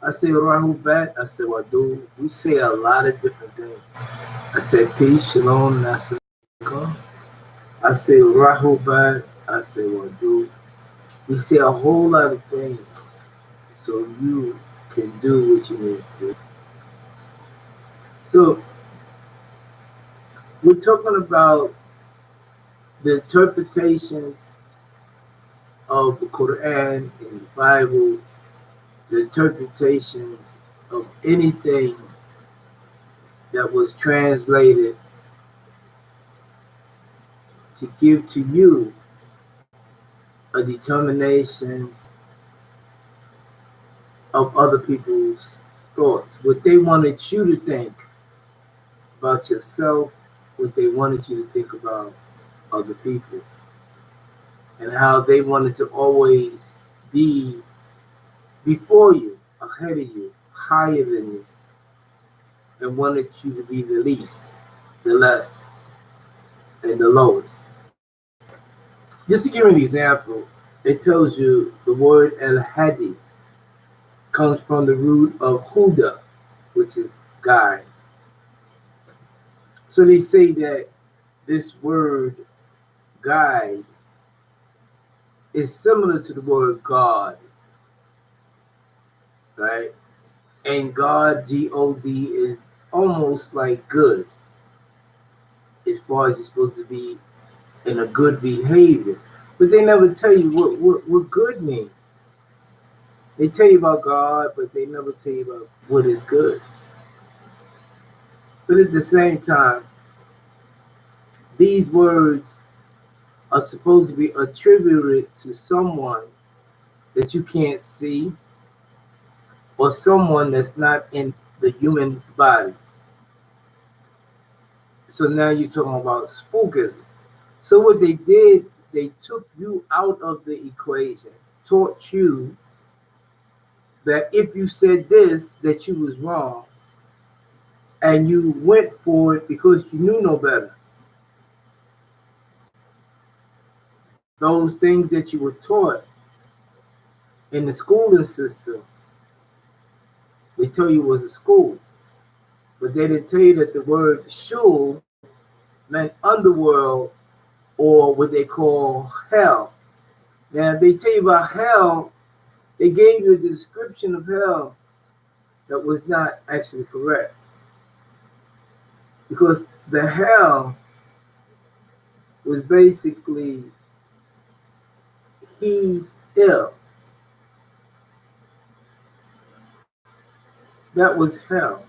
I say Rahubat, I say Wadu. We say a lot of different things. I say peace, shalom, nasaka. I say Rahubat, I say Wadu. We say a whole lot of things so you can do what you need to do. So we're talking about the interpretations of the Quran and the Bible, the interpretations of anything that was translated to give to you a determination of other people's thoughts, what they wanted you to think about yourself, what they wanted you to think about other people, and how they wanted to always be before you, ahead of you, higher than you, and wanted you to be the least, the less, and the lowest. Just to give you an example, it tells you the word El Hadi comes from the root of Huda, which is guide. So they say that this word guide is similar to the word God, right? And God, G-O-D, is almost like good as far as you're supposed to be in a good behavior. But they never tell you what good means. They tell you about God, but they never tell you about what is good. But at the same time, these words are supposed to be attributed to someone that you can't see or someone that's not in the human body. So now you're talking about spookism. So what they did, they took you out of the equation, taught you that if you said this, that you was wrong, and you went for it because you knew no better. Those things that you were taught in the schooling system, they tell you was a school, but they didn't tell you that the word shul meant underworld or what they call hell. Now, if they tell you about hell, they gave you a description of hell that was not actually correct. Because the hell was basically he's ill. That was hell.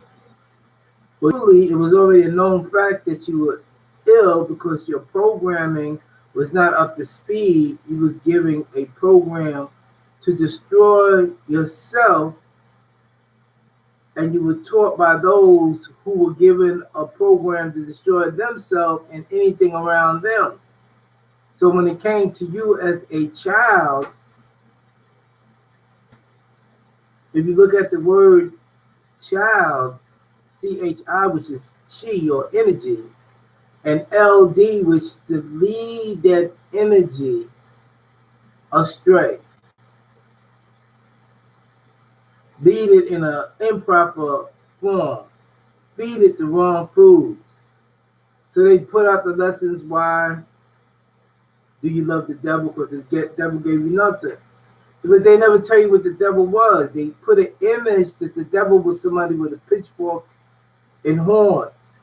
But really, it was already a known fact that you were ill because your programming was not up to speed. You was giving a program to destroy yourself, and you were taught by those who were given a program to destroy themselves and anything around them. So when it came to you as a child, if you look at the word child, CHI, which is chi or energy, and LD, which to lead that energy astray, lead it in an improper form, feed it the wrong foods. So they put out the lessons. Why do you love the devil? Because the devil gave you nothing. But they never tell you what the devil was. They put an image that the devil was somebody with a pitchfork and horns,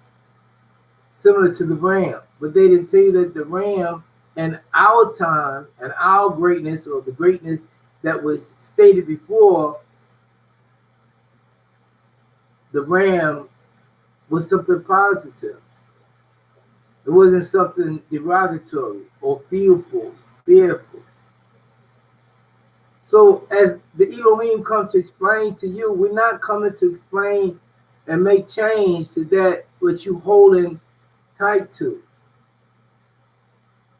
similar to the ram. But they didn't tell you that the ram in our time and our greatness, or the greatness that was stated before, the ram was something positive. It wasn't something derogatory or fearful. So as the Eloheem come to explain to you, we're not coming to explain and make change to that which you holding tight to.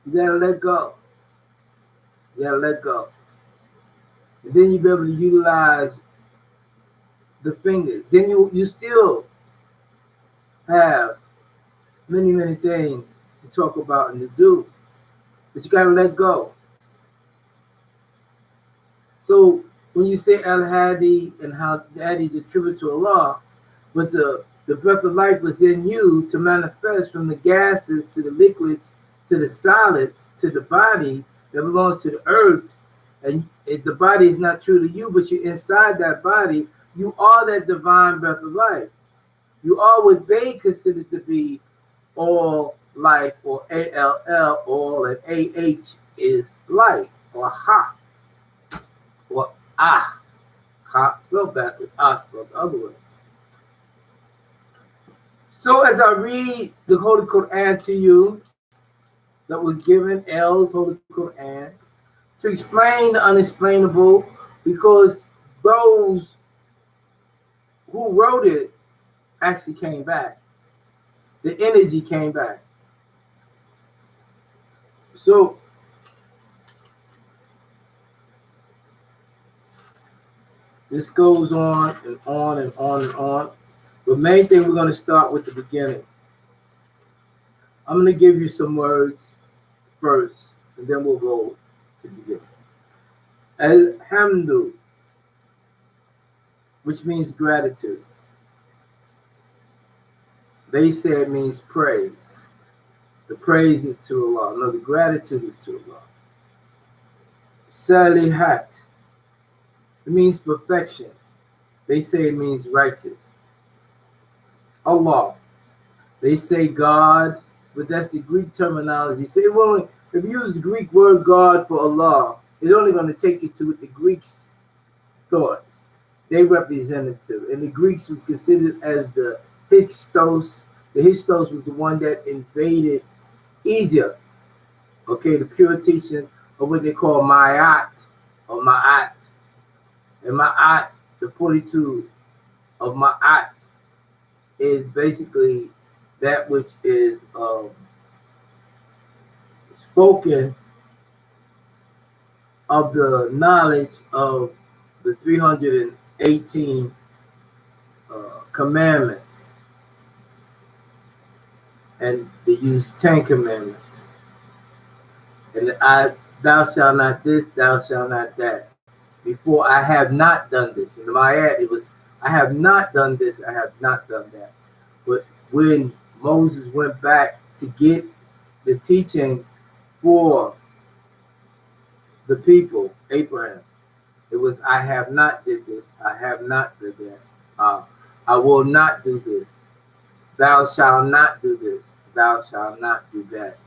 You gotta let go. You gotta let go. And then you'll be able to utilize the fingers. Then you still have many things to talk about and to do. But you gotta let go. So when you say El Hadi and how Hadi is attributed to Allah, but the breath of life was in you to manifest from the gases to the liquids to the solids to the body that belongs to the earth. And if the body is not true to you, but you're inside that body, you are that divine breath of life. You are what they consider to be all life, or ALL, all, and AH is life, or Ha, or Ah. Ha spelled backwards, Ah spelled the other way. So as I read the Holy Quran to you, that was given, L's Holy Quran, to explain the unexplainable, because those who wrote it actually came back. The energy came back. So this goes on and on and on and on. The main thing, we're going to start with the beginning. I'm going to give you some words first, and then we'll go to the beginning. Alhamdu, which means gratitude. They say it means praise. The praise is to Allah. No, the gratitude is to Allah. Salihat, it means perfection. They say it means righteous. Allah, they say God, but that's the Greek terminology. So if you use the Greek word God for Allah, it's only going to take you to what the Greeks thought. They representative. And the Greeks was considered as the Hyksos. The Hyksos was the one that invaded Egypt. Okay, the pure teachings of what they call Ma'at or Ma'at. And Ma'at, the 42 of Ma'at, is basically that which is spoken of the knowledge of the 318 commandments. And they use 10 commandments. And thou shalt not this, thou shalt not that. Before, I have not done this. In the Ma'at, it was, I have not done this, I have not done that. But when Moses went back to get the teachings for the people, Abraham, it was, I have not did this, I have not did that. I will not do this. Thou shalt not do this, thou shalt not do that.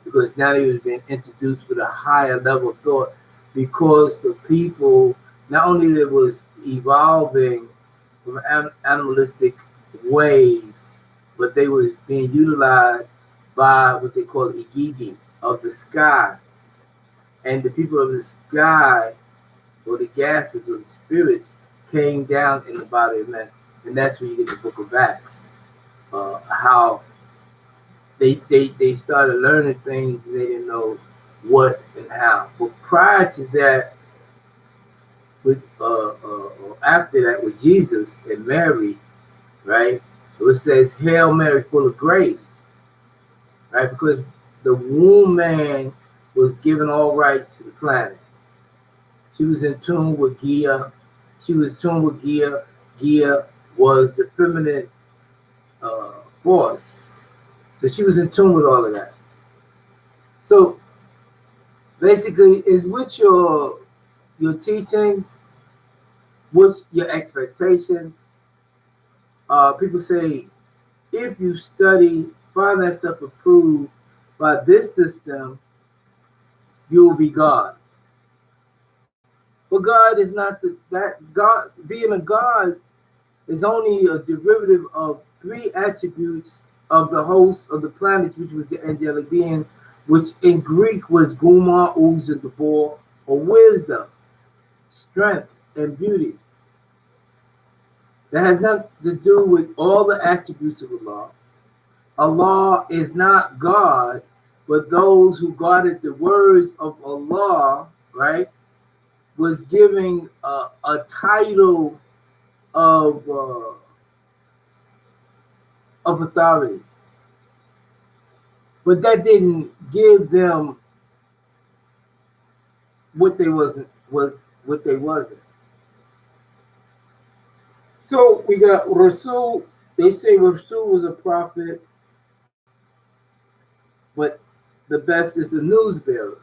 Because now he was being introduced with a higher level of thought, because the people, not only it was evolving from animalistic ways, but they were being utilized by what they call Igigi, of the sky. And the people of the sky, or the gases or the spirits, came down in the body of man. And that's where you get the book of Acts. How they started learning things and they didn't know what and how. But prior to that, with after that, with Jesus and Mary, right? It says, "Hail Mary, full of grace," right? Because the womb man was given all rights to the planet. She was in tune with Gia. She was tuned with Gia. Gia was the feminine force. So she was in tune with all of that. So basically, is with your teachings, with your expectations. People say, if you study, find thyself approved by this system, you will be God's. But God is not that God. Being a God is only a derivative of 3 attributes of the host of the planets, which was the angelic being, which in Greek was Guma, Uz, and Debor, or wisdom, strength, and beauty. That has nothing to do with all the attributes of Allah. Allah is not God, but those who guarded the words of Allah, right, was giving a title of authority. But that didn't give them what they was what they wasn't. So we got Rasul. They say Rasul was a prophet, but the best is a news bearer.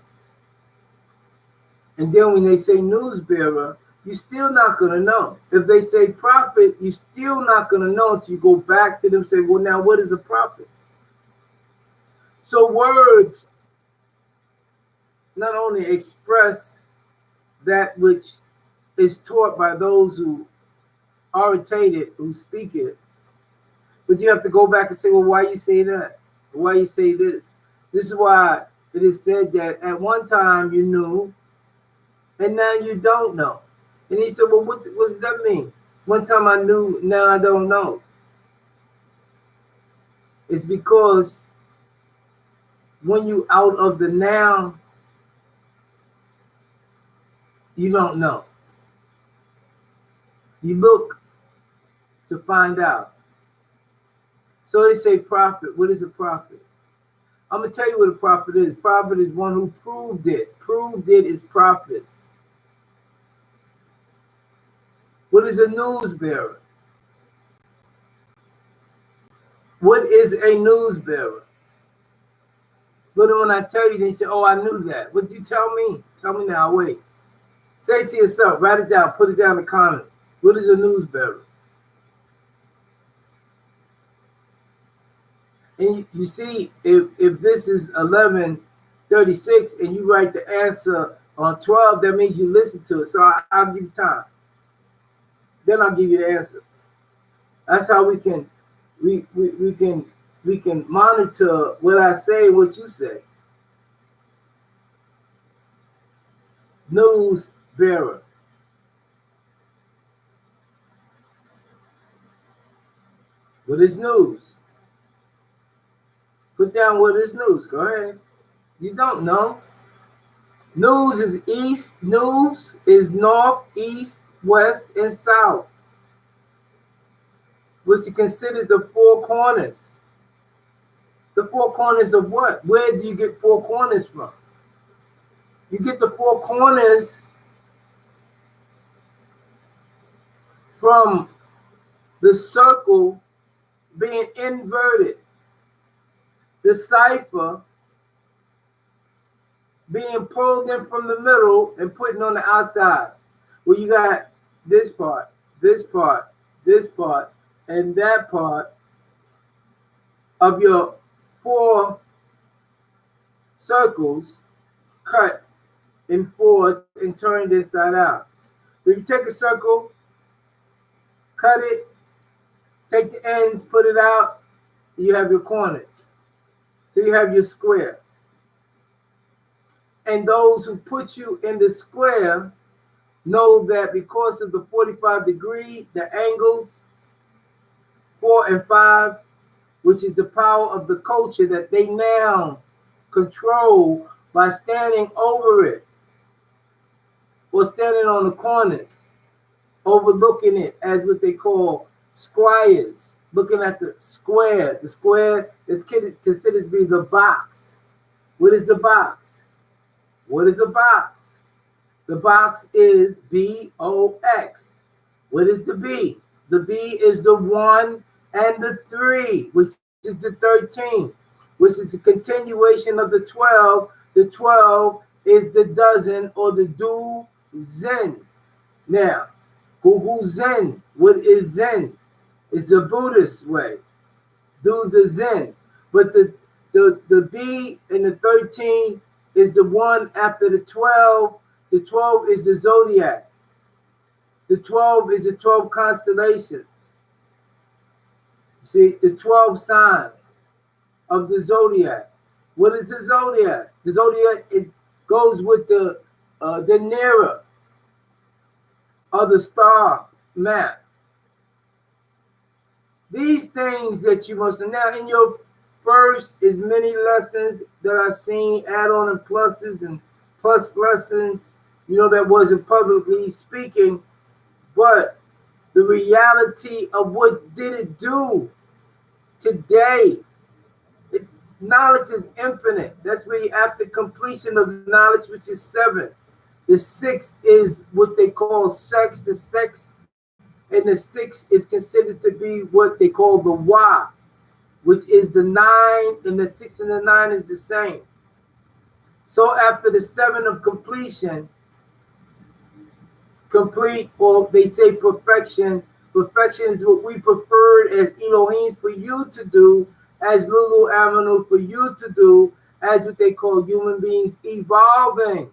And then when they say news bearer, you're still not going to know. If they say prophet, you're still not going to know until you go back to them and say, well, now what is a prophet? So words not only express that which is taught by those who orientate it, who speak it, but you have to go back and say, well, why you say that? Why you say this? This is why it is said that at one time you knew, and now you don't know. And he said, well, what does that mean? One time I knew, now I don't know. It's because when you out of the now, you don't know. You look to find out. So they say prophet. What is a prophet? I'm going to tell you what a prophet is. Prophet is one who proved it. Proved it is prophet. What is a news bearer? What is a news bearer? But when I tell you, they say, oh, I knew that. What did you tell me? Tell me now, wait. Say it to yourself, write it down, put it down in the comment. What is a news bearer? And you see, if this is 11:36 and you write the answer on 12, that means you listen to it. So I'll give you time. Then I'll give you the answer. That's how we can monitor what I say, what you say. News bearer. What is news? Put down what is news. Go ahead. You don't know. News is east. News is north, east, west, and south, which is considered the four corners. The four corners of what? Where do you get four corners from? You get the four corners from the circle being inverted, the cipher being pulled in from the middle and putting on the outside. Well, you got this part, this part, this part, and that part of your four circles cut in fours and turned inside out. So if you take a circle, cut it, take the ends, put it out, you have your corners. So you have your square. And those who put you in the square know that because of the 45-degree, the angles, 4 and 5, which is the power of the culture that they now control by standing over it or standing on the corners, overlooking it as what they call squares, looking at the square. The square is considered to be the box. What is the box? What is a box? The box is BOX. What is the B? The B is the 1 and the 3, which is the 13, which is the continuation of the 12. The 12 is the dozen or the du-zen. Now, Zen. What is Zen? It's the Buddhist way. Do the Zen. But the B and the 13 is the one after the 12. The 12 is the zodiac. The 12 is the 12 constellations. See, the 12 signs of the zodiac. What is the zodiac? The zodiac, it goes with the nearer of the star map. These things that you must know. Now, in your first is many lessons that I've seen, add-on and pluses and plus lessons, that wasn't publicly speaking, but the reality of what did it do today. Knowledge is infinite. That's where you have the completion of knowledge, which is 7. The 6 is what they call sex, the sex, and the 6 is considered to be what they call the Wa, which is the 9, and the 6 and the 9 is the same. So after the 7 of completion, complete, or they say perfection. Perfection is what we preferred as Eloheem for you to do, as Lulu Aminu for you to do, as what they call human beings evolving.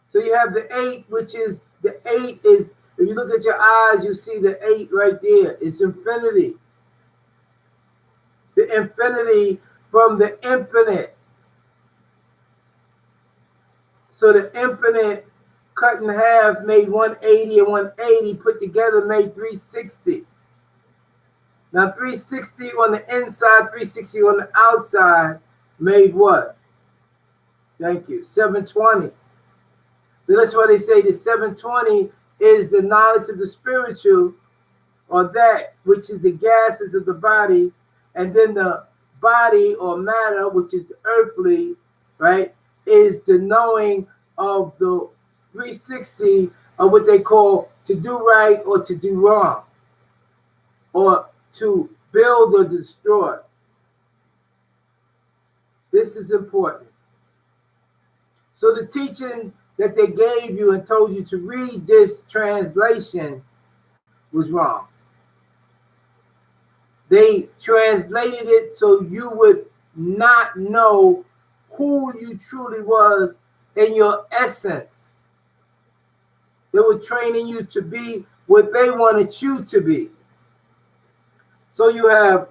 So you have the 8, which is, the 8 is, if you look at your eyes, you see the 8 right there. It's infinity. The infinity from the infinite. So the infinite cut in half made 180, and 180 put together made 360. Now 360 on the inside, 360 on the outside made what? Thank you. 720. So that's why they say the 720 is the knowledge of the spiritual, or that which is the gases of the body, and then the body or matter, which is the earthly, right, is the knowing of the 360 of what they call to do right or to do wrong, or to build or destroy. This is important. So the teachings that they gave you and told you to read this translation was wrong. They translated it so you would not know who you truly was in your essence. They were training you to be what they wanted you to be. So you have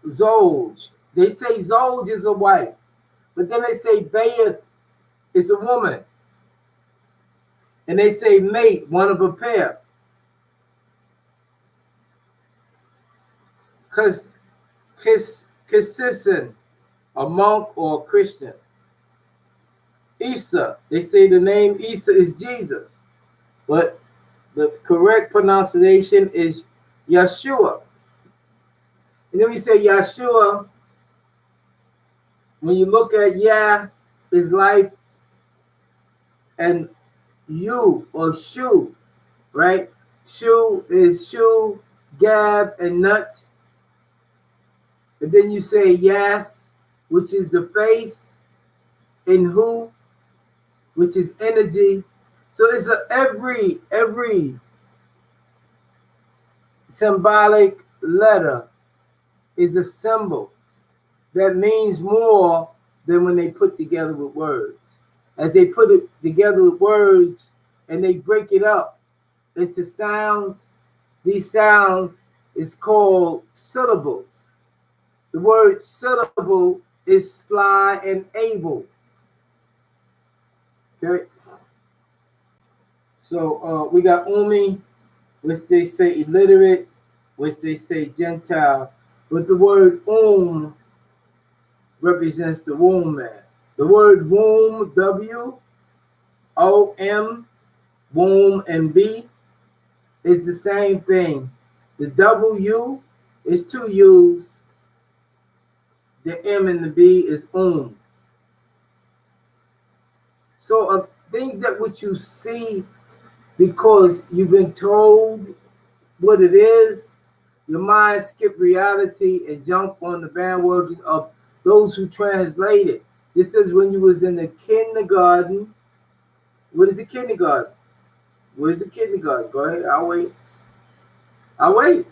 Zoj. They say Zoj is a wife, but then they say Bayah is a woman. And they say mate, one of a pair. Kisisin, a monk or a Christian. Isa, they say the name Isa is Jesus, but the correct pronunciation is Yeshua. And then we say Yeshua, when you look at Yah is life, and you or Shu, right? Shu is shoe, gab, and nut. And then you say Yas, which is the face, and Hu, which is energy. So it's every symbolic letter is a symbol that means more than when they put together with words. As they put it together with words and they break it up into sounds, these sounds is called syllables. The word syllable is sly and able. Okay. So we got Umi, which they say illiterate, which they say Gentile, but the word represents the womb man. The word womb, W-O-M, womb, and B is the same thing. The W is 2 U's. The M and the B is So things that what you see because you've been told what it is, your mind skip reality and jump on the bandwagon of those who translate it. This is when you was in the kindergarten. What is the kindergarten? What is the kindergarten? Go ahead, I'll wait.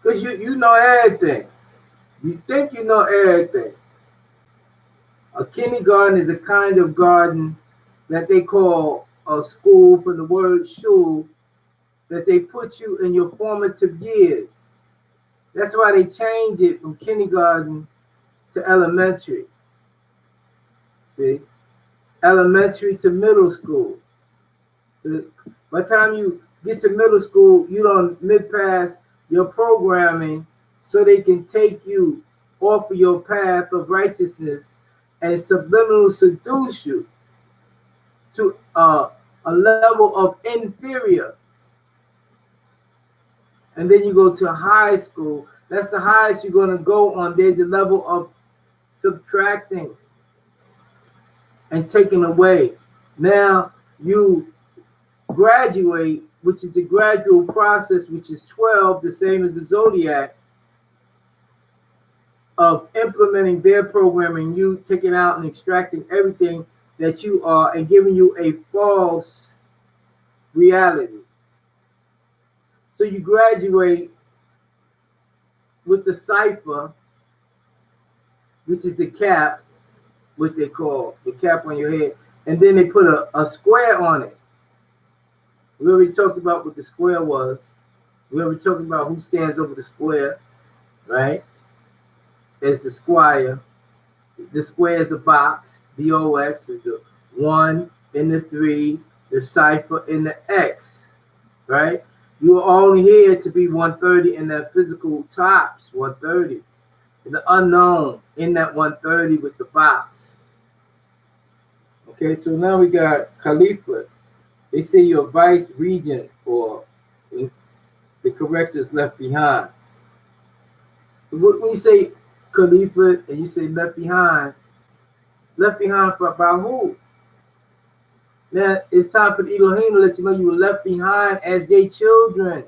Because you know everything. You think you know everything. A kindergarten is a kind of garden that they call a school from the word shul, that they put you in your formative years. That's why they change it from kindergarten to elementary. See? Elementary to middle school. So by the time you get to middle school, you don't mid-pass your programming so they can take you off of your path of righteousness and subliminal seduce you to a level of inferior. And then you go to high school. That's the highest you're going to go on. There's the level of subtracting and taking away. Now you graduate, which is the gradual process, which is 12, the same as the zodiac, of implementing their programming, you taking out and extracting everything that you are and giving you a false reality. So you graduate with the cipher, which is the cap, what they call the cap on your head, and then they put a square on it. We already talked about what the square was. We already talked about who stands over the square, right? As the squire. The square is a box. BOX is the 1 and the 3, the cipher and the X, right? You are only here to be 130 in that physical tops, 130. And the unknown in that 130 with the box. Okay, so now we got Khalifa. They say your vice regent or the correct is left behind. So when you say Khalifa and you say left behind for about who? Now it's time for the Eloheem to let you know you were left behind as their children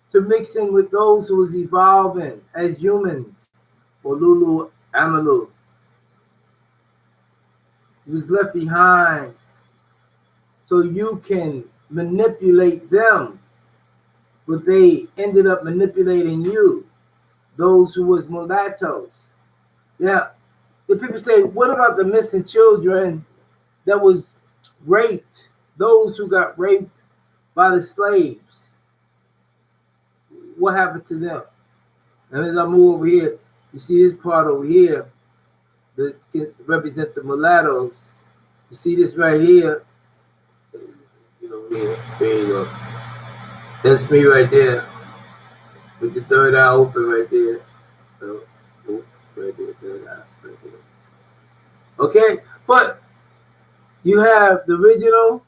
to mix in with those who was evolving as humans or Lulu Amalu. He was left behind so you can manipulate them, but they ended up manipulating you, those who was mulattoes. Now, the people say, what about the missing children that was raped, those who got raped by the slaves? What happened to them? And as I move over here, you see this part over here that can represent the mulattoes. You see this right here. You know, here, there you go. That's me right there with the third eye open right there. Oh, right there, third eye, right there. Okay, but you have the original,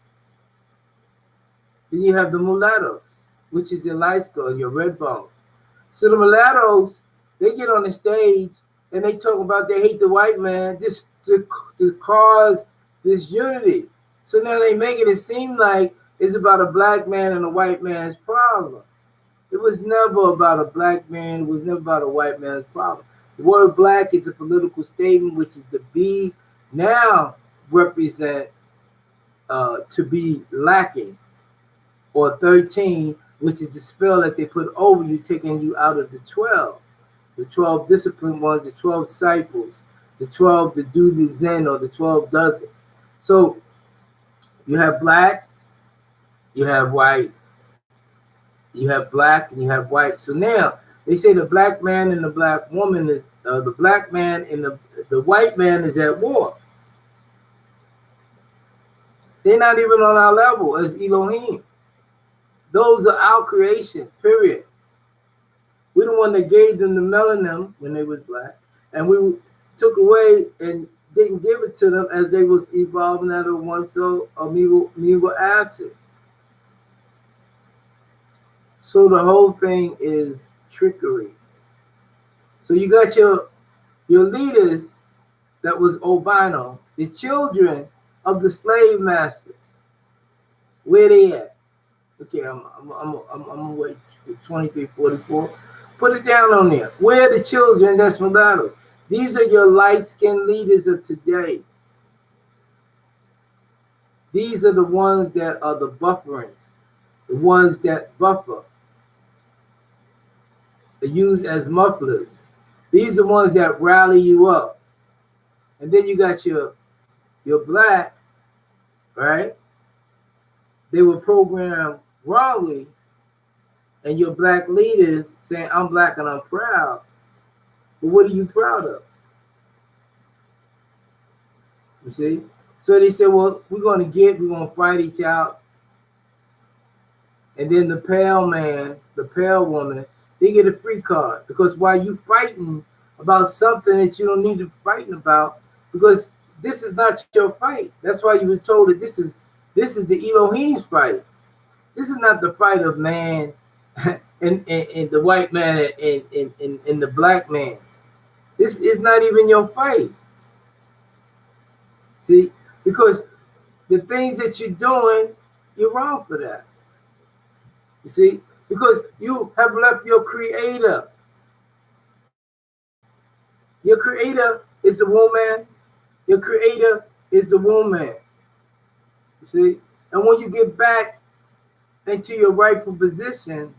then you have the mulattoes, which is your light skull and your red bones. So the mulattoes, they get on the stage and they talk about they hate the white man just to cause this unity. So now they make it seem like it's about a black man and a white man's problem. It was never about a black man. It was never about a white man's problem. The word black is a political statement, which is the B now represent to be lacking, or 13, which is the spell that they put over you, taking you out of the 12. The 12 disciplined ones, the 12 disciples, the 12 that do the Zen, or the 12 doesn't. So you have black, you have white, you have black, and you have white. So now they say the black man and the black woman is the black man and the white man is at war. They're not even on our level as Eloheem. Those are our creation, period. We're the one that gave them the melanin when they was black, and we took away and didn't give it to them as they was evolving out of one cell amino acid. So the whole thing is trickery. So you got your leaders that was albino, the children of the slave masters. Where they at? Okay, I'm gonna wait 2344. Put it down on there. Where are the children that's mulattoes? These are your light-skinned leaders of today. These are the ones that are the bufferings, the ones that buffer. They're used as mufflers. These are the ones that rally you up. And then you got your black, right? They were programmed wrongly, and your black leaders saying, I'm black and I'm proud. But what are you proud of? You see? So they said, well, we're going to fight each out. And then the pale man, the pale woman, they get a free card. Because while you fighting about something that you don't need to be fighting about, because this is not your fight. That's why you were told that this is the Elohim's fight. This is not the fight of man and the white man and the black man. This is not even your fight. See, Because the things that you're doing, you're wrong for that. You see? Because you have left your creator. Your creator is the woman. Your creator is the woman. You see? And when you get back into your rightful position,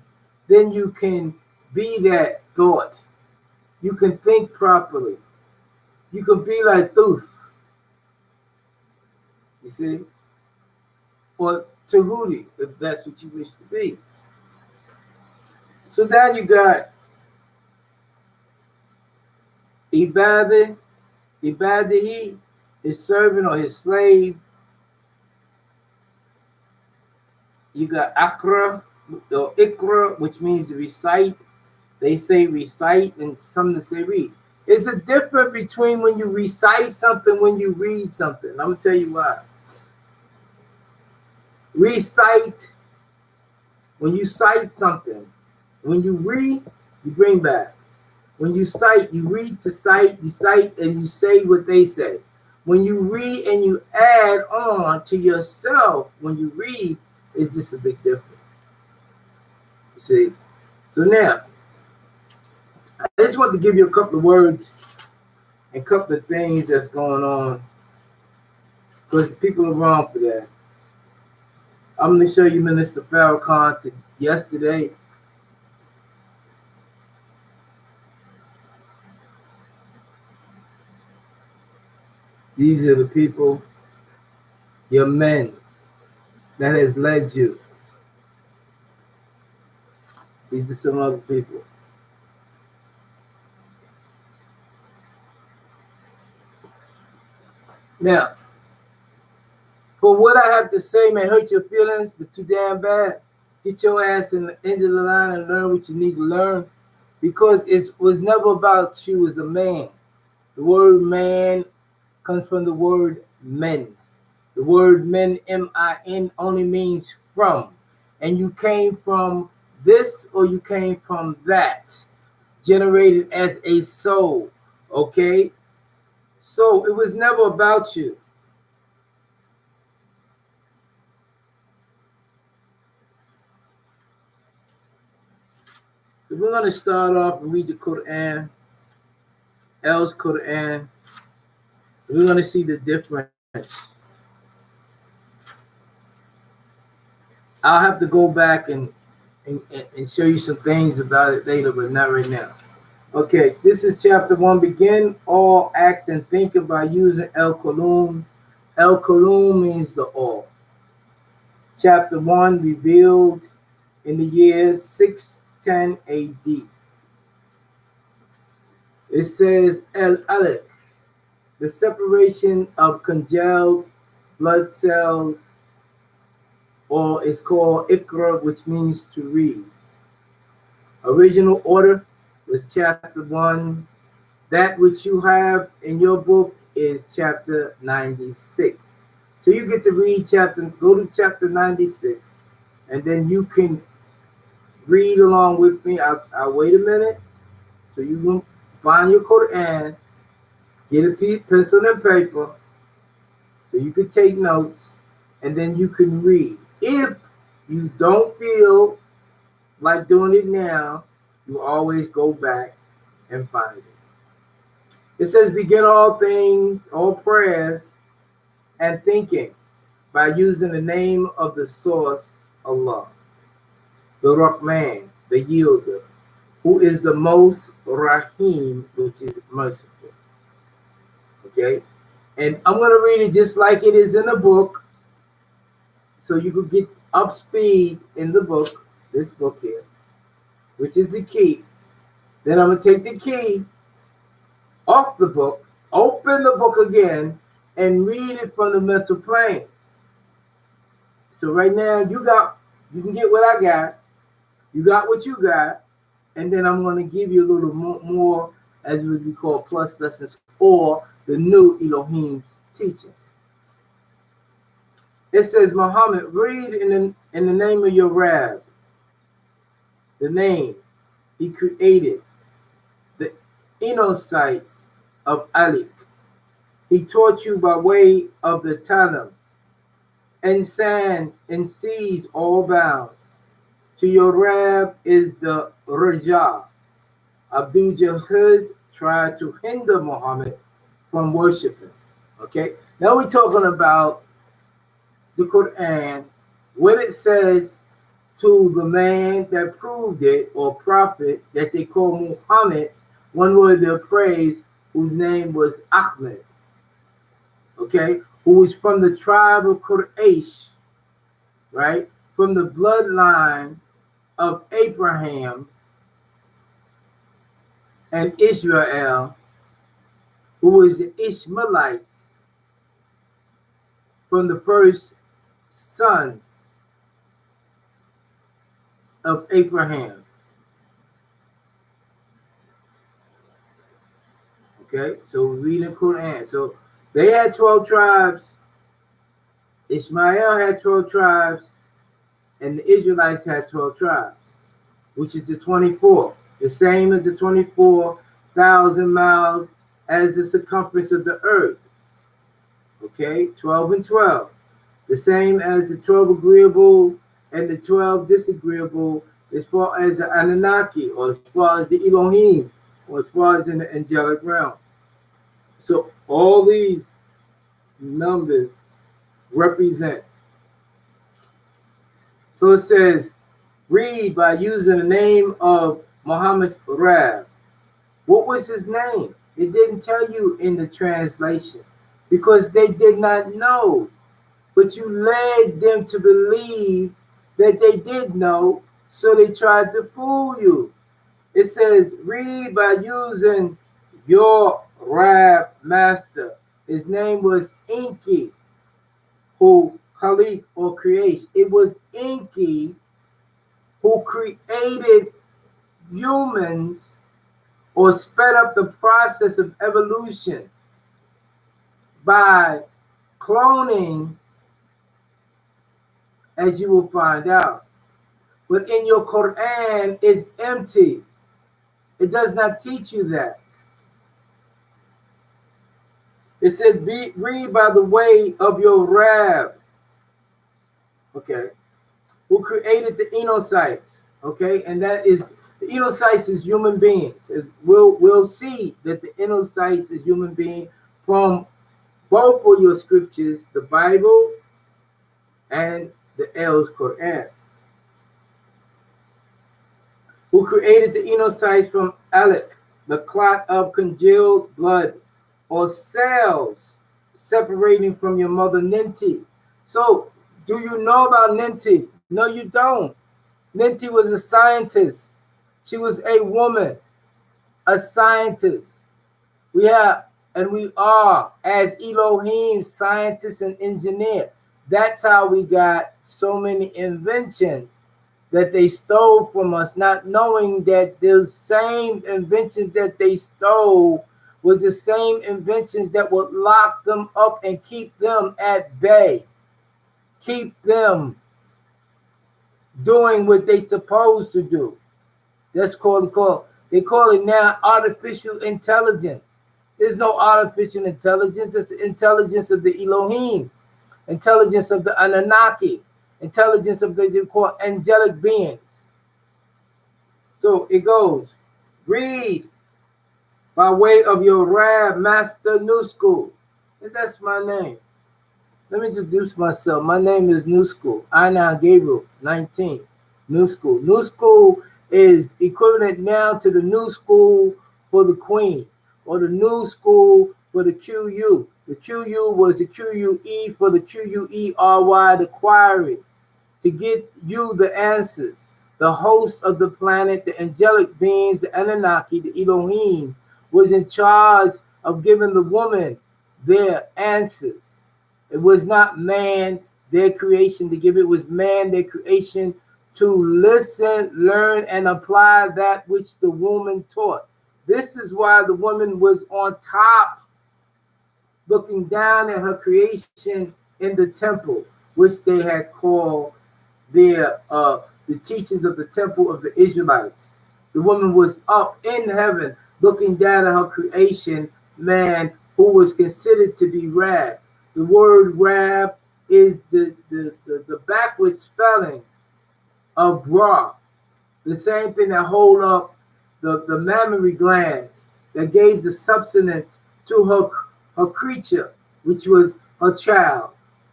then you can be that thought. You can think properly. You can be like Thuth. You see? Or Tahuti, if that's what you wish to be. So now you got Ibadah, Ibadahi, his servant or his slave. You got Akra or Ikra, which means to recite. They say recite, and some that say read. It's a difference between when you recite something, when you read something. I'm gonna tell you why. Recite, when you cite something. When you read, you bring back. When you cite, you read to cite, you cite and you say what they say. When you read and you add on to yourself, when you read, it's just a big difference. You see? So now, I just want to give you a couple of words and a couple of things that's going on, because people are wrong for that. I'm going to show you Minister Farrakhan yesterday. These are the people, your men, that has led you. These are some other people. Now, for what I have to say may hurt your feelings, but too damn bad. Get your ass in the end of the line and learn what you need to learn, because it was never about you as a man. The word man comes from the word men. The word men, M-I-N, only means from. And you came from this or you came from that, generated as a soul, okay? So it was never about you. So we're going to start off and read the Quran, L's Quran. We're going to see the difference. I'll have to go back and show you some things about it later, but not right now. Okay, this is chapter 1. Begin all acts and thinking by using El Kalum. El Kalum means the all. Chapter 1, revealed in the year 610 AD. It says El Alaq, the separation of congealed blood cells, or it's called Ikra, which means to read. Original order was chapter 1. That which you have in your book is chapter 96. So you get to read go to chapter 96, and then you can read along with me. I'll wait a minute. So you can find your Quran, get a pencil and paper, so you can take notes, and then you can read. If you don't feel like doing it now, you always go back and find it. It says, begin all things, all prayers, and thinking by using the name of the source, Allah, the Rahman, the Yielder, who is the most Rahim, which is merciful. Okay? And I'm going to read it just like it is in the book, so you could get up speed in the book, this book here, which is the key. Then I'm going to take the key off the book, open the book again, and read it from the mental plane. So right now you can get what I got, you got what you got, and then I'm going to give you a little more, as we call plus lessons, or the new Eloheem teachings. It says, Muhammad, read in the name of your Rab, the name he created, the enocytes of Alaq, He taught you by way of the Tanakh, and sand and seas all bounds. To your Rab is the Raja. Abdul Jahid tried to hinder Muhammad from worshiping. Okay, now we're talking about the Quran, when it says to the man that proved it, or prophet that they call Muhammad, one word of praise, whose name was Ahmed, okay, who was from the tribe of Quraysh, right, from the bloodline of Abraham and Israel, who was the Ishmaelites, from the first son of Abraham. Okay, so we read in Quran. So they had 12 tribes. Ishmael had 12 tribes, and the Israelites had 12 tribes, which is the 24. The same as the 24,000 miles as the circumference of the earth. Okay, 12 and 12. The same as the 12 agreeable and the 12 disagreeable, as far as the Anunnaki, or as far as the Eloheem, or as far as in the angelic realm. So all these numbers represent. So it says, read by using the name of Muhammad's Rab. What was his name? It didn't tell you in the translation because they did not know. But you led them to believe that they did know, so they tried to fool you. It says, read by using your Rab master. His name was Enki, who Khalik or creation. It was Enki who created humans or sped up the process of evolution by cloning, as you will find out. But in your Quran, it's empty. It does not teach you that. It said, read by the way of your Rab. Okay. Who created the Enocytes. Okay. And that is, the Enocytes is human beings. We'll see that the Enocytes is human being from both of your scriptures, the Bible and the El's Quran. Who created the Enocytes from Alaq, the clot of congealed blood, or cells separating from your mother Ninti. So, do you know about Ninti? No, you don't. Ninti was a scientist. She was a woman, a scientist. We have, and we are, as Eloheem, scientists and engineer. That's how we got so many inventions that they stole from us, not knowing that those same inventions that they stole was the same inventions that would lock them up and keep them at bay, keep them doing what they supposed to do. That's they call it now artificial intelligence. There's no artificial intelligence. It's the intelligence of the Elohim, intelligence of the Anunnaki, intelligence of the they call angelic beings. So it goes, read by way of your Rab Master New School. And that's my name. Let me introduce myself. My name is New School. Anan Gabriel, 19. New School. New School is equivalent now to the New School for the Queens, or the New School for the QU. The QU was the QUE for the QUERY, the query, to get you the answers. The host of the planet, the angelic beings, the Anunnaki, the Elohim, was in charge of giving the woman their answers. It was not man, their creation to give. It was man, their creation, to listen, learn, and apply that which the woman taught. This is why the woman was on top, looking down at her creation in the temple, which they had called their the teachings of the temple of the Israelites. The woman was up in heaven, looking down at her creation, man, who was considered to be Rab. The word Rab is the backward spelling of Ra, the same thing that hold up the mammary glands that gave the substance to her creature, which was her child,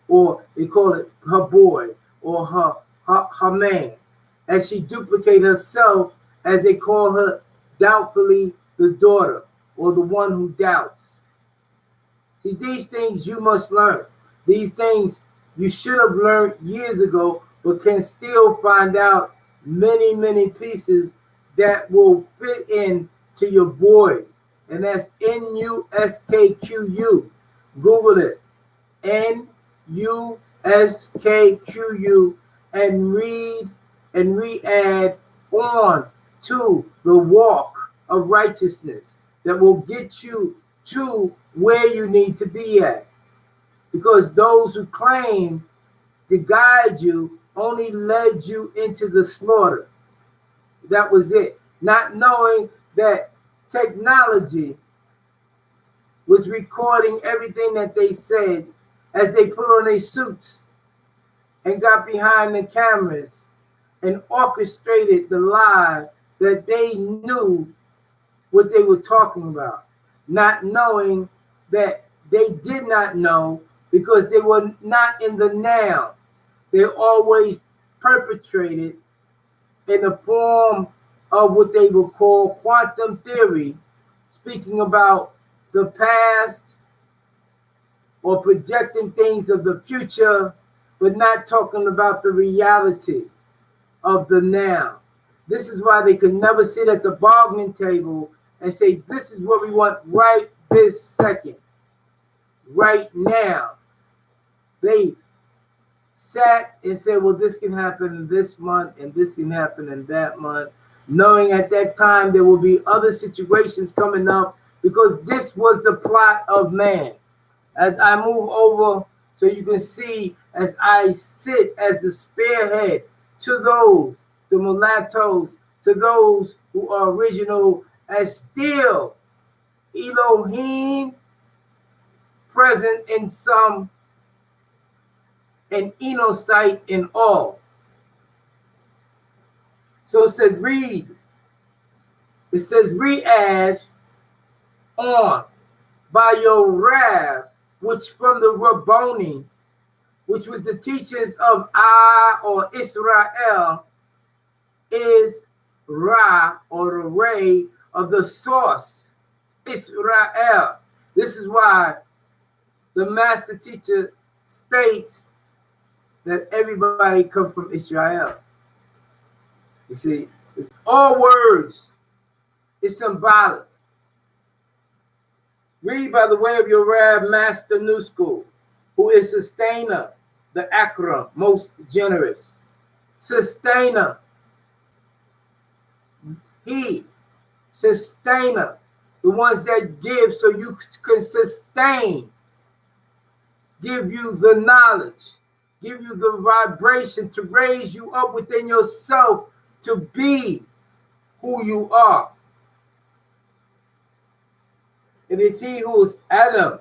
or they call it her boy, or her man. As she duplicate herself, as they call her doubtfully the daughter, or the one who doubts. See, these things you must learn. These things you should have learned years ago, but can still find out many pieces that will fit in to your void. And that's NUSKQU. Google it. NUSKQU, and read and re-add on to the walk of righteousness that will get you to where you need to be at. Because those who claim to guide you only led you into the slaughter. That was it. Not knowing that technology was recording everything that they said as they put on their suits and got behind the cameras and orchestrated the lie that they knew what they were talking about, not knowing that they did not know because they were not in the now. They always perpetrated in the form of what they would call quantum theory, speaking about the past or projecting things of the future, but not talking about the reality of the now. This is why they could never sit at the bargaining table and say, this is what we want right this second, right now. They sat and said, well, this can happen in this month and this can happen in that month, knowing at that time there will be other situations coming up, because this was the plot of man. As I move over so you can see, as I sit as the spearhead to those, the mulattoes, to those who are original, as still Eloheem present in some, and Enocyte in all. So it says read. It says re-add on by your Rab, which from the Rabboni, which was the teachings of or Israel, is Ra, or the ray of the source, Israel. This is why the master teacher states that everybody comes from Israel. You see, it's all words. It's symbolic. Read by the way of your Rab Master New School, who is sustainer, the Akram, most generous. Sustainer. He, sustainer, the ones that give so you can sustain, give you the knowledge, give you the vibration to raise you up within yourself to be who you are. It is he who is Elam.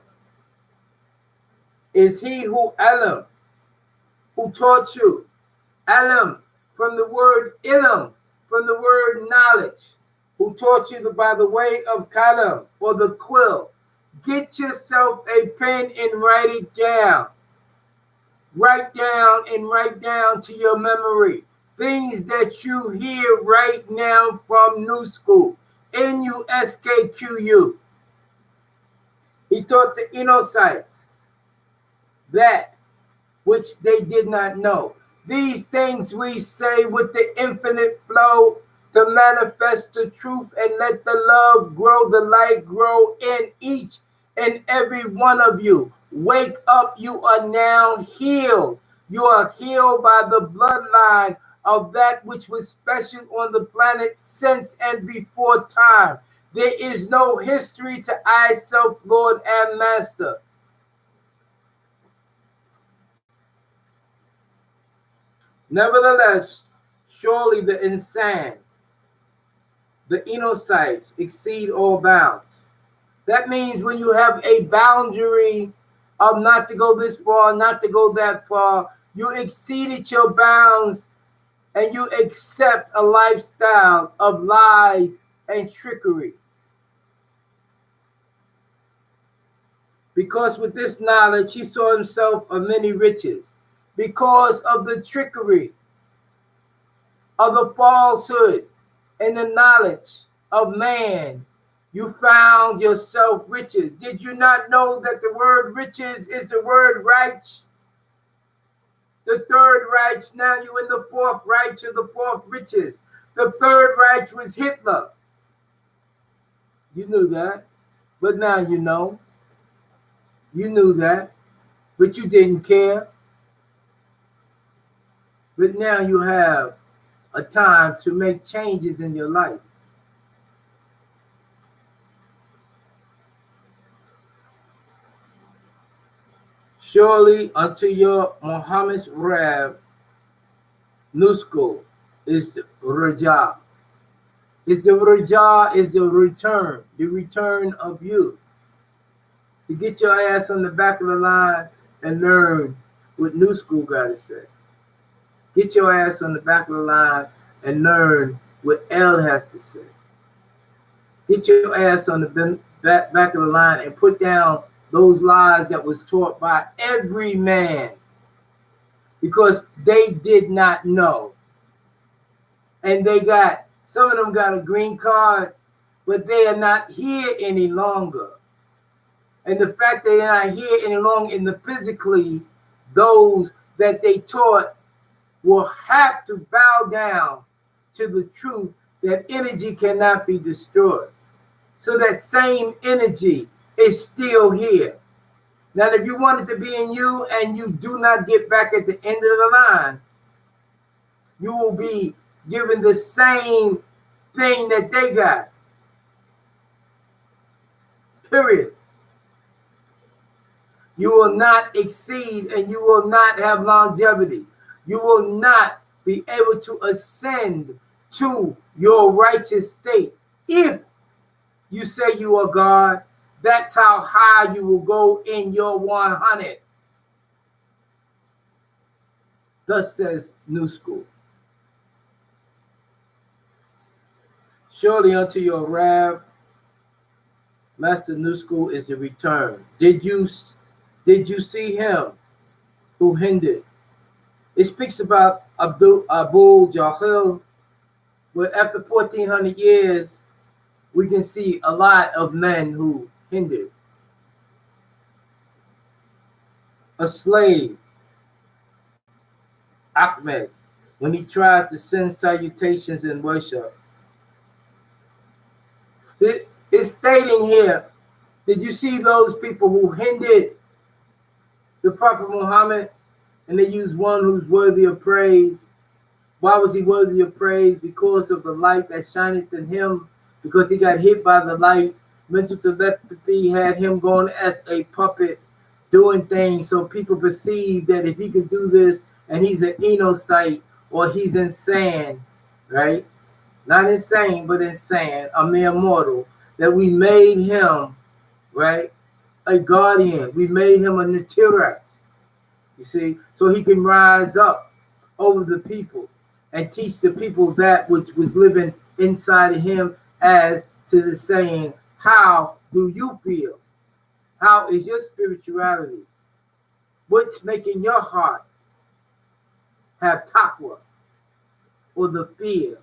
Is he who Elam, who taught you. Elam, from the word Ilam, from the word knowledge, who taught you by the way of Kalam, or the quill. Get yourself a pen and write it down. Write down to your memory things that you hear right now from New School, NUSKQU. He taught the Enocytes that which they did not know. These things we say with the infinite flow to manifest the truth, and let the love grow, the light grow in each and every one of you. Wake up, you are now healed. You are healed by the bloodline of that which was special on the planet since and before time. There is no history to I, self, Lord, and Master. Nevertheless, surely the insane, the Enocytes, exceed all bounds. That means when you have a boundary of not to go this far, not to go that far, you exceeded your bounds and you accept a lifestyle of lies and trickery. Because with this knowledge, he saw himself of many riches. Because of the trickery, of the falsehood, and the knowledge of man, you found yourself riches. Did you not know that the word riches is the word Reich? The third Reich, now you're in the fourth Reich of the fourth riches. The third Reich was Hitler. You knew that, but now you know. You knew that, but you didn't care. But now you have a time to make changes in your life. Surely unto your Muhammad's Rab, Nusko is the Raja. Is the Raja is the return of you. To get your ass on the back of the line and learn what New School got to say. Get your ass on the back of the line and learn what L has to say. Get your ass on the back of the line and put down those lies that was taught by every man, because they did not know. And some of them got a green card, but they are not here any longer. And the fact that they're not here any longer in the physically, those that they taught will have to bow down to the truth that energy cannot be destroyed. So that same energy is still here. Now, if you want it to be in you and you do not get back at the end of the line, you will be given the same thing that they got. Period. You will not exceed and you will not have longevity. You will not be able to ascend to your righteous state. If you say you are God, that's how high you will go in your 100. Thus says New School. Surely unto your Rab, Master New School, is the return. Did you see him who hindered? It speaks about Abu Jahil, but after 1400 years, we can see a lot of men who hindered. A slave, Ahmed, when he tried to send salutations and worship. It's stating here, did you see those people who hindered the Prophet Muhammad? And they used one who's worthy of praise. Why was he worthy of praise? Because of the light that shineth in him, because he got hit by the light. Mental telepathy had him going as a puppet, doing things so people perceive that if he can do this and he's an enocyte or he's insane, right? Not insane, but insane, a mere mortal, that we made him, right, a guardian. We made him a Natirat, you see, so he can rise up over the people and teach the people that which was living inside of him, as to the saying, how do you feel? How is your spirituality? What's making your heart have taqwa, or the fear,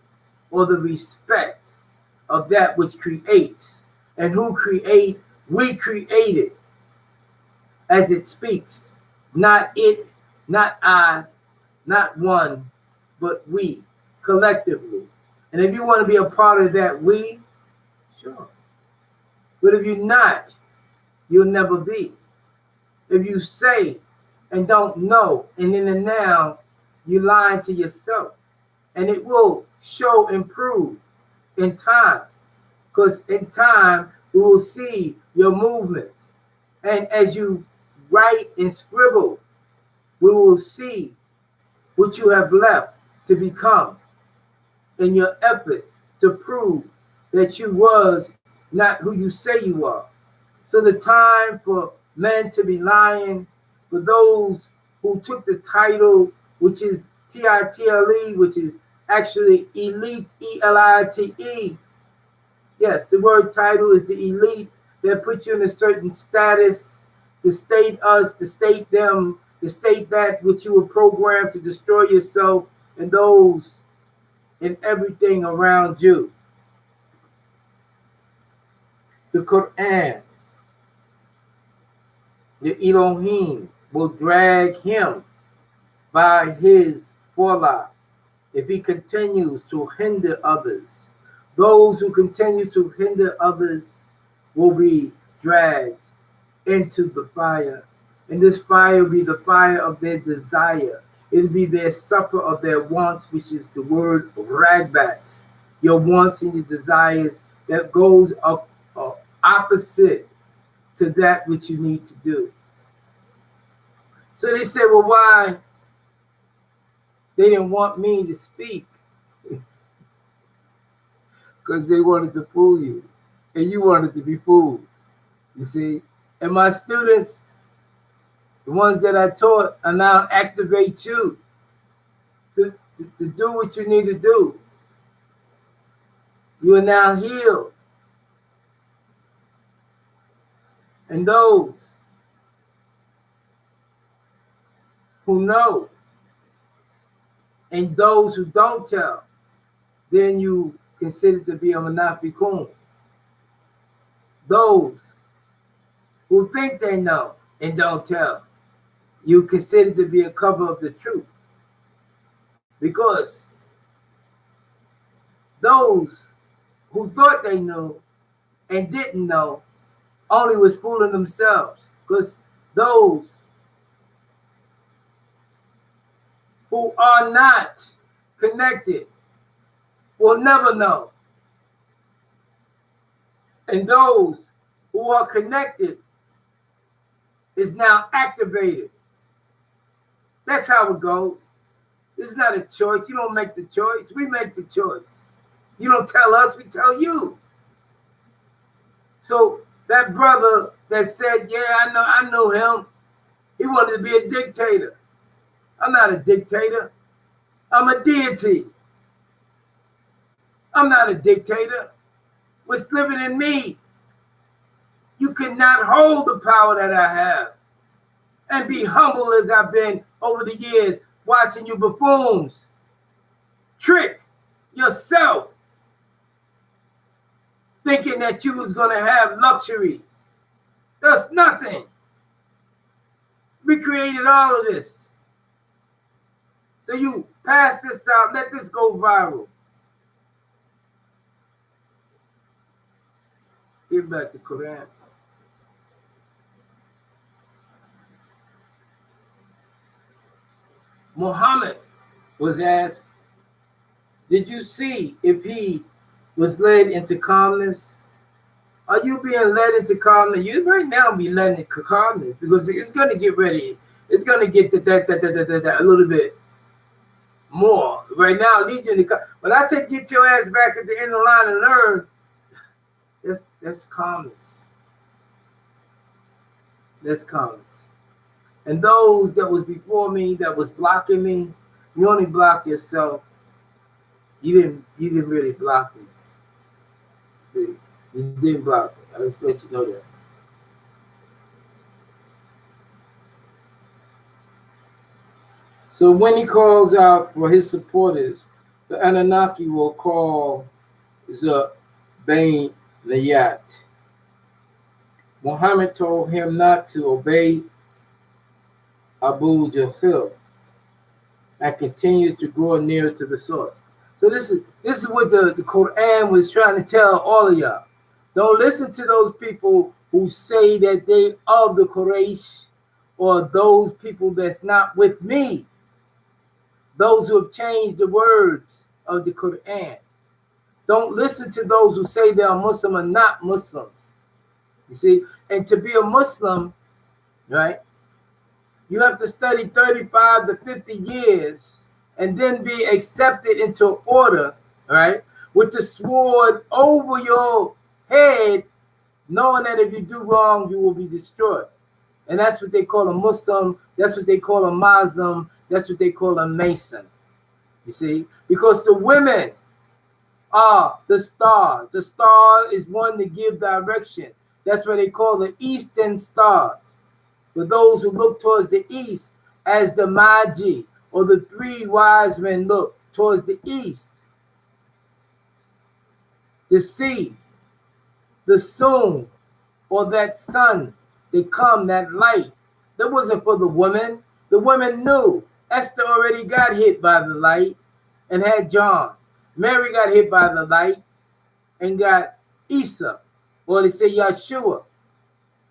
or the respect of that which creates? And who create? We created, as it speaks. Not it, not I, not one, but we, collectively. And if you want to be a part of that we, sure. But if you're not, you'll never be. If you say and don't know, and in the now, you're lying to yourself. And it will show and prove in time. Because in time, we will see your movements. And as you write and scribble, we will see what you have left to become in your efforts to prove that you was not who you say you are. So the time for men to be lying, for those who took the title, which is TITLE, which is actually elite, ELITE. Yes, the word title is the elite that puts you in a certain status, to state us, to state them, to state that which you were programmed to destroy yourself and those and everything around you. The Quran, the Eloheem, will drag him by his forelock if he continues to hinder others. Those who continue to hinder others will be dragged into the fire. And this fire will be the fire of their desire. It'll be their supper of their wants, which is the word ragbats. Your wants and your desires that goes up opposite to that which you need to do. So they say, well, why? They didn't want me to speak because they wanted to fool you and you wanted to be fooled. You see? And my students, the ones that I taught, are now activate you to do what you need to do. You are now healed. And those who know and those who don't tell, then you consider to be a munafiqun. Those who think they know and don't tell, you consider to be a cover of the truth. Because those who thought they knew and didn't know only was fooling themselves. Because those who are not connected will never know. And those who are connected is now activated. That's how it goes. It's not a choice. You don't make the choice. We make the choice. You don't tell us, we tell you. So that brother that said, yeah, I know him. He wanted to be a dictator. I'm not a dictator. I'm a deity. I'm not a dictator. What's living in me? You cannot hold the power that I have and be humble as I've been over the years watching you buffoons trick yourself thinking that you was going to have luxuries. That's nothing. We created all of this. So you pass this out, let this go viral. Get back to Quran. Muhammad was asked, did you see if he was led into calmness? Are you being led into calmness? You right now be led into calmness because it's going to get ready. It's going to get to that a little bit more. Right now, it leads you into. When I said get your ass back at the end of the line and learn, that's calmness. That's calmness. And those that was before me, that was blocking me, you only blocked yourself. You didn't really block me. See, you didn't block me. I'll just let you know that. So when he calls out for his supporters, the Anunnaki will call Zabain Layat. Muhammad told him not to obey Abu Jahl and continue to grow nearer to the source. So this is what the Quran was trying to tell all of y'all. Don't listen to those people who say that they of the Quraysh or those people that's not with me. Those who have changed the words of the Quran. Don't listen to those who say they are Muslim and not Muslims. You see, and to be a Muslim, right, you have to study 35 to 50 years and then be accepted into order, right, with the sword over your head, knowing that if you do wrong, you will be destroyed. And that's what they call a Muslim. That's what they call a Muslim. That's what they call a Mason. You see? Because the women are the stars. The star is one to give direction. That's what they call the eastern stars. For those who look towards the east, as the Magi or the three wise men looked towards the east to see the sun or that sun to come, that light. That wasn't for the women. The women knew. Esther already got hit by the light and had John. Mary got hit by the light and got Isa, or they say Yeshua,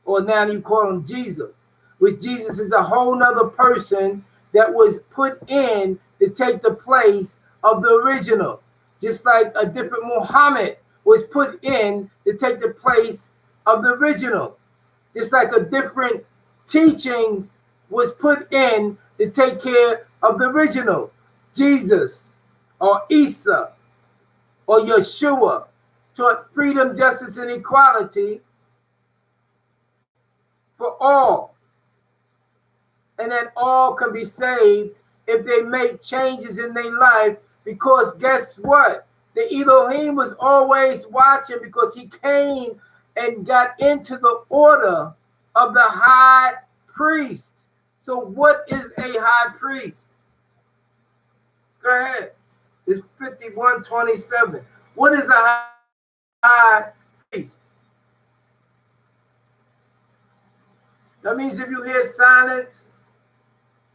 or now you call him Jesus, which Jesus is a whole nother person that was put in to take the place of the original. Just like a different Muhammad was put in to take the place of the original. Just like a different teachings was put in to take care of the original. Jesus or Isa or Yeshua taught freedom, justice, and equality for all. And that all can be saved if they make changes in their life, because guess what? The Eloheem was always watching, because he came and got into the order of the high priest. So what is a high priest? Go ahead. It's 51:27. What is a high priest? That means if you hear silence,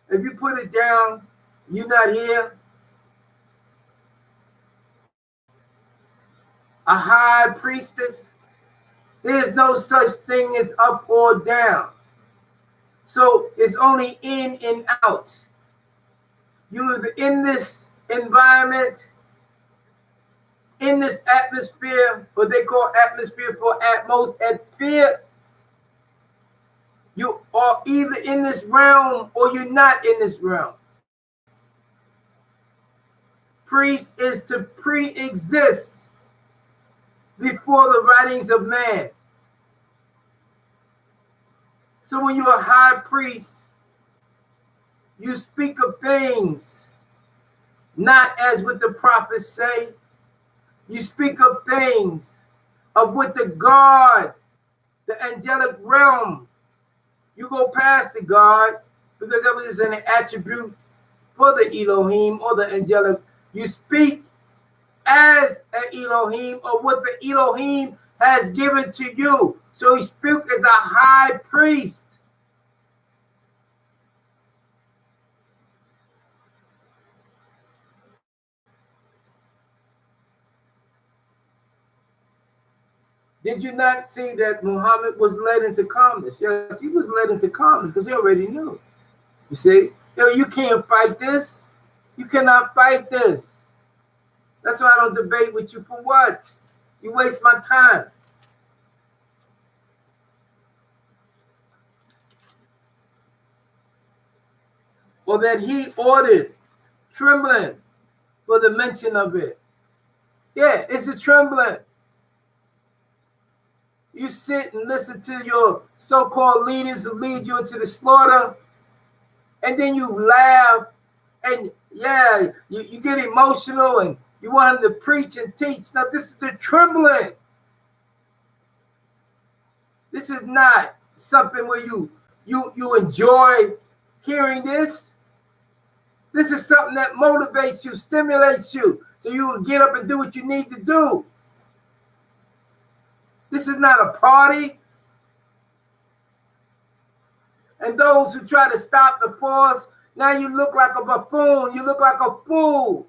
if you put it down, you're not here. A high priestess, there's no such thing as up or down. So it's only in and out. You're either in this environment, in this atmosphere, what they call atmosphere for atmosphere. You are either in this realm or you're not in this realm. Priest is to pre-exist before the writings of man. So when you're a high priest, you speak of things not as what the prophets say. You speak of things of what the God, the angelic realm, you go past the God, because that was an attribute for the Elohim or the angelic. You speak as an Elohim, or what the Elohim has given to you. So he spoke as a high priest. Did you not see that Muhammad was led into calmness? Yes, he was led into calmness because he already knew. You see, you can't fight this. You cannot fight this. That's why I don't debate with you. For what? You waste my time. Or that he ordered trembling for the mention of it. Yeah, it's a trembling. You sit and listen to your so-called leaders who lead you into the slaughter, and then you laugh, and yeah, you get emotional, and you want them to preach and teach. Now, this is the trembling. This is not something where you enjoy hearing this. This is something that motivates you, stimulates you, so you will get up and do what you need to do. This is not a party. And those who try to stop the force, now you look like a buffoon. You look like a fool.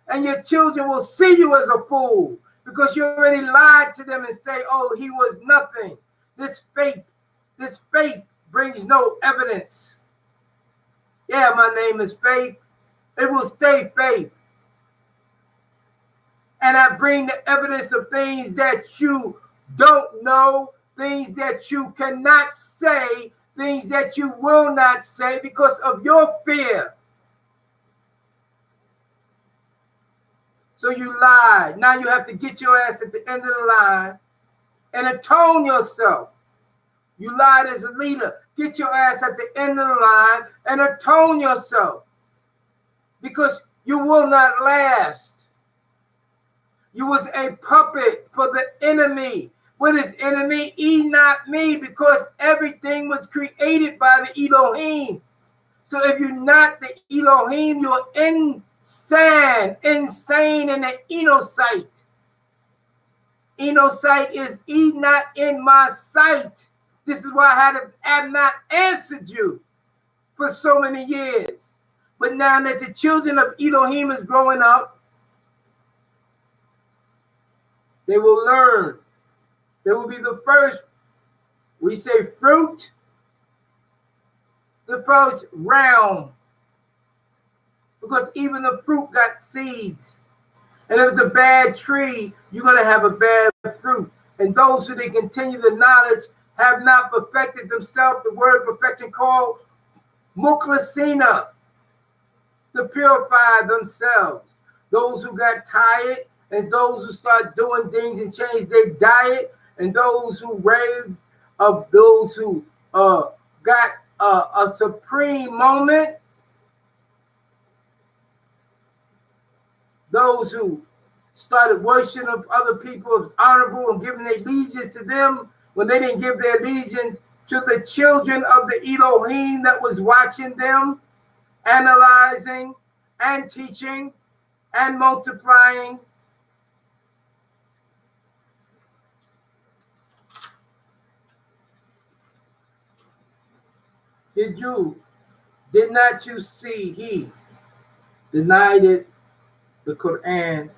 And your children will see you as a fool, because you already lied to them and say, oh, he was nothing. This faith brings no evidence. Yeah, my name is Faith. It will stay Faith. And I bring the evidence of things that you don't know, things that you cannot say, things that you will not say because of your fear. So you lied. Now you have to get your ass at the end of the line and atone yourself. You lied as a leader. Get your ass at the end of the line and atone yourself, because you will not last. You was a puppet for the enemy. What is enemy? Not me, because everything was created by the Eloheem. So if you're not the Eloheem, you're insane in the Enocyte. Enocyte is not in my sight. This is why I have not answered you for so many years. But now that the children of Eloheem is growing up, they will learn. They will be the first, we say fruit, the first realm. Because even the fruit got seeds. And if it's a bad tree, you're going to have a bad fruit. And those who they continue the knowledge have not perfected themselves. The word perfection called muklasina, to purify themselves. Those who got tired, and those who start doing things and change their diet, and those who raved of those who got a supreme moment, those who started worshiping other people as honorable and giving their allegiance to them when they didn't give their allegiance to the children of the Elohim that was watching them, analyzing and teaching and multiplying. Did not you see he denied it, the Quran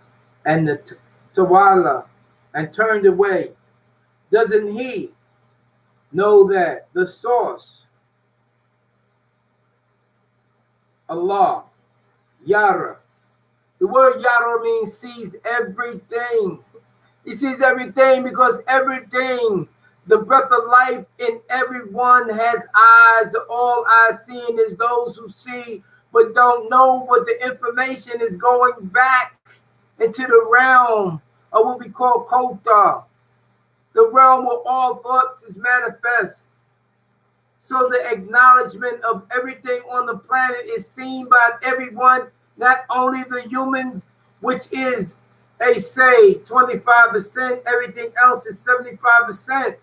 and the Tawala, and turned away? Doesn't he know that the source, Allah, Yara, the word Yara means sees everything. He sees everything because everything, the breath of life in everyone has eyes. All eyes seeing is those who see but don't know what the information is going back into the realm of what we call Kota, the realm where all thoughts is manifest. So the acknowledgement of everything on the planet is seen by everyone, not only the humans, which is, they say, 25%, everything else is 75%.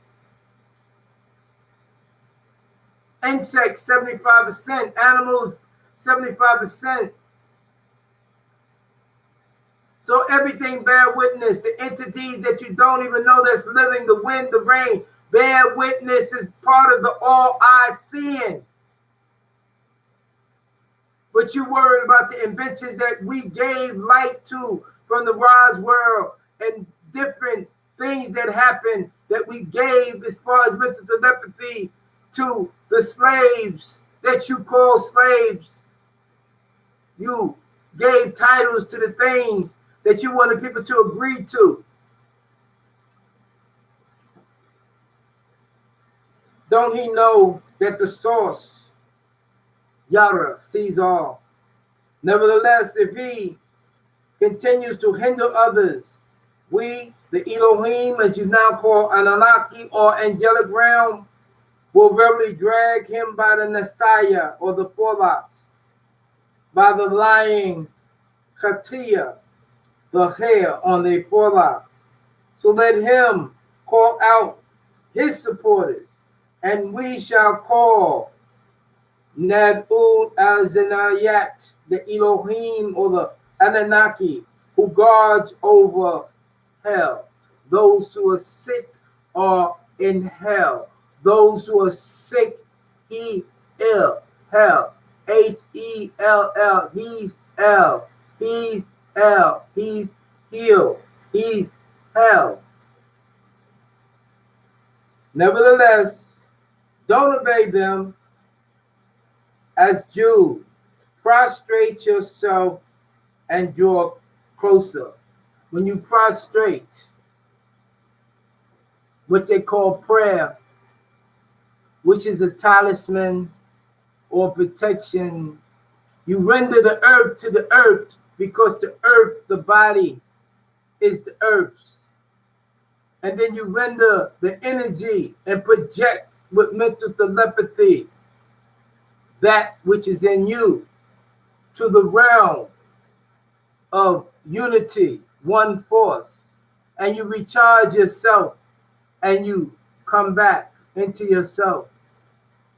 Insects, 75%, animals, 75%. So everything bear witness. The entities that you don't even know that's living, the wind, the rain, bear witness is part of the all eye seeing. But you worried about the inventions that we gave light to from the Ra's world and different things that happened that we gave as far as mental telepathy to the slaves that you call slaves. You gave titles to the things that you wanted people to agree to. Don't he know that the source, Yara, sees all? Nevertheless, if he continues to hinder others, we, the Elohim, as you now call Anunnaki or angelic realm, will verbally drag him by the Nasaya or the forelocks, by the lying Khatia, the hair on their forelock. So let him call out his supporters, and we shall call Nadul al-Zanayat, the Elohim or the Anunnaki, who guards over hell. Those who are sick are in hell. Those who are sick, he ill, hell. H-E-L-L, he's L. He's hell. He's healed. He's hell. Nevertheless, don't obey them as Jews. Prostrate yourself and draw closer. When you prostrate, what they call prayer, which is a talisman or protection, you render the earth to the earth, because the earth, the body, is the earth's. And then you render the energy and project with mental telepathy that which is in you to the realm of unity, one force. And you recharge yourself and you come back into yourself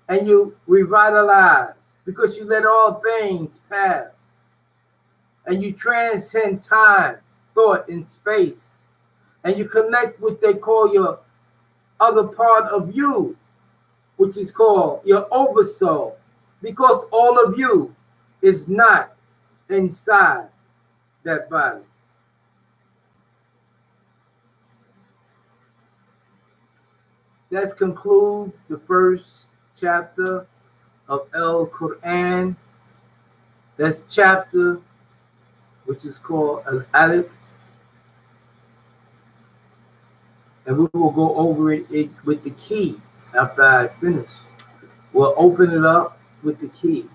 and you revitalize because you let all things pass and you transcend time, thought, and space, and you connect what they call your other part of you, which is called your oversoul, because all of you is not inside that body. That concludes the first chapter of El Quran. That's chapter which is called Alaq, and we will go over it with the key after I finish. We'll open it up with the key.